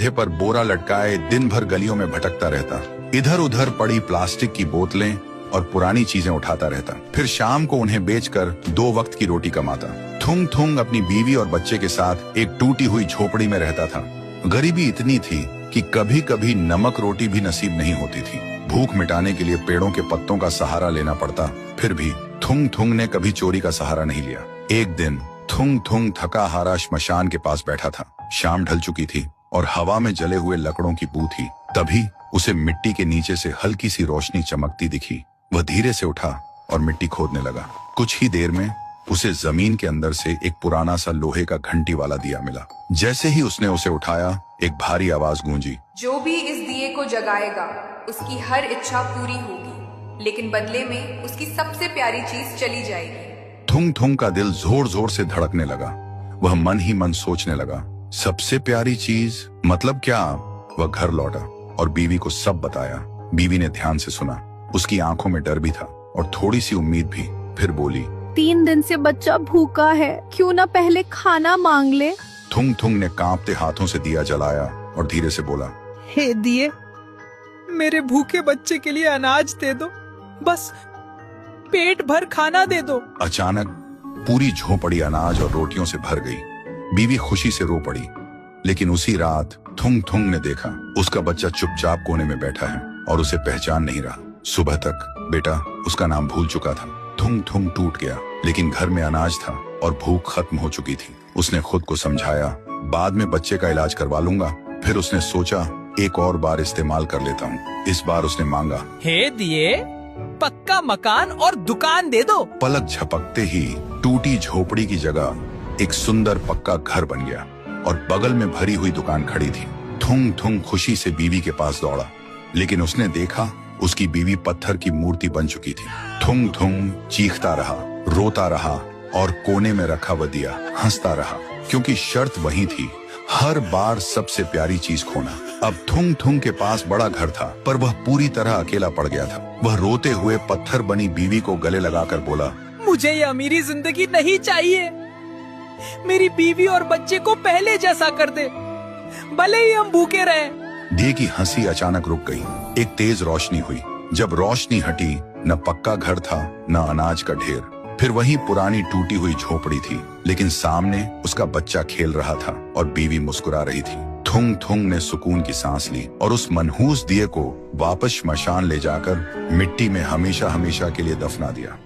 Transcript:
कंधे पर बोरा लटकाए दिन भर गलियों में भटकता रहता। इधर उधर पड़ी प्लास्टिक की बोतलें और पुरानी चीजें उठाता रहता। फिर शाम को उन्हें बेचकर 2 वक्त की रोटी कमाता। थुंग थुंग अपनी बीवी और बच्चे के साथ एक टूटी हुई झोपड़ी में रहता था। गरीबी इतनी थी कि कभी कभी नमक रोटी भी नसीब नहीं होती थी। भूख मिटाने के लिए पेड़ों के पत्तों का सहारा लेना पड़ता। फिर भी थुंग थुंग ने कभी चोरी का सहारा नहीं लिया। एक दिन थुंग थुंग थका हारा श्मशान के पास बैठा था। शाम ढल चुकी थी और हवा में जले हुए लकड़ों की बू थी। तभी उसे मिट्टी के नीचे से हल्की सी रोशनी चमकती दिखी। वह धीरे से उठा और मिट्टी खोदने लगा। कुछ ही देर में उसे जमीन के अंदर से एक पुराना सा लोहे का घंटी वाला दिया मिला। जैसे ही उसने उसे उठाया, एक भारी आवाज गूंजी, जो भी इस दिए को जगाएगा उसकी हर इच्छा पूरी होगी, लेकिन बदले में उसकी सबसे प्यारी चीज चली जाएगी। थुंग थुंग का दिल जोर जोर से धड़कने लगा। वह मन ही मन सोचने लगा, सबसे प्यारी चीज मतलब क्या? वह घर लौटा और बीवी को सब बताया। बीवी ने ध्यान से सुना। उसकी आंखों में डर भी था और थोड़ी सी उम्मीद भी। फिर बोली, 3 दिन से बच्चा भूखा है, क्यों ना पहले खाना मांग ले। थुंग थुंग ने कांपते हाथों से दिया जलाया और धीरे से बोला, हे दिए, मेरे भूखे बच्चे के लिए अनाज दे दो, बस पेट भर खाना दे दो। अचानक पूरी झोपड़ी अनाज और रोटियों से भर गई। बीवी खुशी से रो पड़ी। लेकिन उसी रात थुंग थुंग ने देखा उसका बच्चा चुपचाप कोने में बैठा है और उसे पहचान नहीं रहा। सुबह तक बेटा उसका नाम भूल चुका था। थुंग थुंग टूट गया, लेकिन घर में अनाज था और भूख खत्म हो चुकी थी। उसने खुद को समझाया, बाद में बच्चे का इलाज करवा लूंगा। फिर उसने सोचा, एक और बार इस्तेमाल कर लेता हूँ। इस बार उसने मांगा, हे दिए, पक्का मकान और दुकान दे दो। पलक झपकते ही टूटी झोपड़ी की जगह एक सुंदर पक्का घर बन गया और बगल में भरी हुई दुकान खड़ी थी। थुंग थुंग खुशी से बीवी के पास दौड़ा, लेकिन उसने देखा उसकी बीवी पत्थर की मूर्ति बन चुकी थी। थुंग थुंग चीखता रहा, रोता रहा और कोने में रखा वह दिया हंसता रहा, क्योंकि शर्त वही थी, हर बार सबसे प्यारी चीज खोना। अब थुंग थुंग के पास बड़ा घर था, पर वह पूरी तरह अकेला पड़ गया था। वह रोते हुए पत्थर बनी बीवी को गले लगाकर बोला, मुझे ये अमीरी जिंदगी नहीं चाहिए। मेरी बीवी और बच्चे को पहले जैसा कर दे, भले ही हम भूखे रहें। दिए की हंसी अचानक रुक गई। एक तेज रोशनी हुई। जब रोशनी हटी, न पक्का घर था न अनाज का ढेर। फिर वही पुरानी टूटी हुई झोपड़ी थी, लेकिन सामने उसका बच्चा खेल रहा था और बीवी मुस्कुरा रही थी। थुंग थुंग ने सुकून की सांस ली और उस मनहूस दिए को वापस श्मशान ले जाकर मिट्टी में हमेशा हमेशा के लिए दफना दिया।